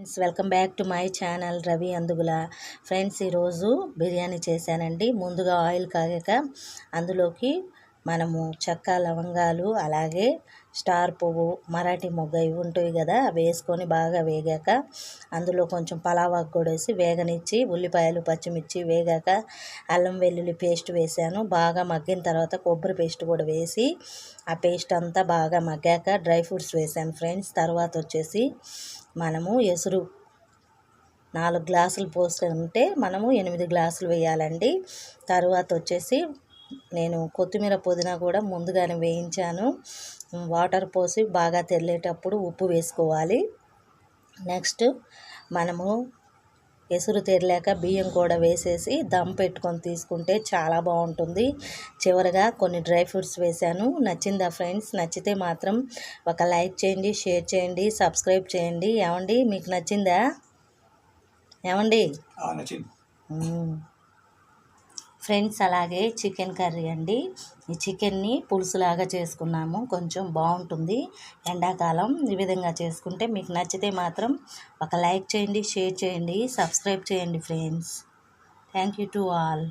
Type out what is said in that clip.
Friends welcome back to my channel Ravi Andugula. Friends ఈరోజు బిర్యానీ చేశానండి. ముందుగా ఆయిల్ కాగాక అందులోకి మనము చెక్క లవంగాలు అలాగే స్టార్ పువ్వు మరాఠీ మొగ్గ ఇవి ఉంటాయి కదా, అవి వేసుకొని బాగా వేగాక అందులో కొంచెం పలావాకు కూడా వేసి వేగనిచ్చి ఉల్లిపాయలు పచ్చిమిర్చి వేగాక అల్లం వెల్లుల్లి పేస్ట్ వేసాను. బాగా మగ్గిన తర్వాత కొబ్బరి పేస్ట్ కూడా వేసి ఆ పేస్ట్ అంతా బాగా మగ్గాక డ్రై ఫ్రూట్స్ వేసాను ఫ్రెండ్స్. తర్వాత వచ్చేసి మనము ఎసురు 4 గ్లాసులు పోసుకుంటే మనము 8 గ్లాసులు వేయాలండి. తర్వాత వచ్చేసి నేను కొత్తిమీర పుదీనా కూడా ముందుగానే వేయించాను. వాటర్ పోసి బాగా తెల్లేటప్పుడు ఉప్పు వేసుకోవాలి. నెక్స్ట్ మనము ఎసురు తెరలేక బియ్యం కూడా వేసేసి దమ్ పెట్టుకొని తీసుకుంటే చాలా బాగుంటుంది. చివరగా కొన్ని డ్రై ఫ్రూట్స్ వేసాను. నచ్చిందా ఫ్రెండ్స్? నచ్చితే మాత్రం ఒక లైక్ చేయండి, షేర్ చేయండి, సబ్స్క్రైబ్ చేయండి. ఏమండి మీకు నచ్చిందా? ఏమండి ఫ్రెండ్స్, అలాగే చికెన్ కర్రీ అండి. ఈ చికెన్ని పులుసులాగా చేసుకున్నాము, కొంచెం బాగుంటుంది ఎండాకాలం. ఈ విధంగా చేసుకుంటే మీకు నచ్చితే మాత్రం ఒక లైక్ చేయండి, షేర్ చేయండి, సబ్స్క్రైబ్ చేయండి friends. Thank you to all.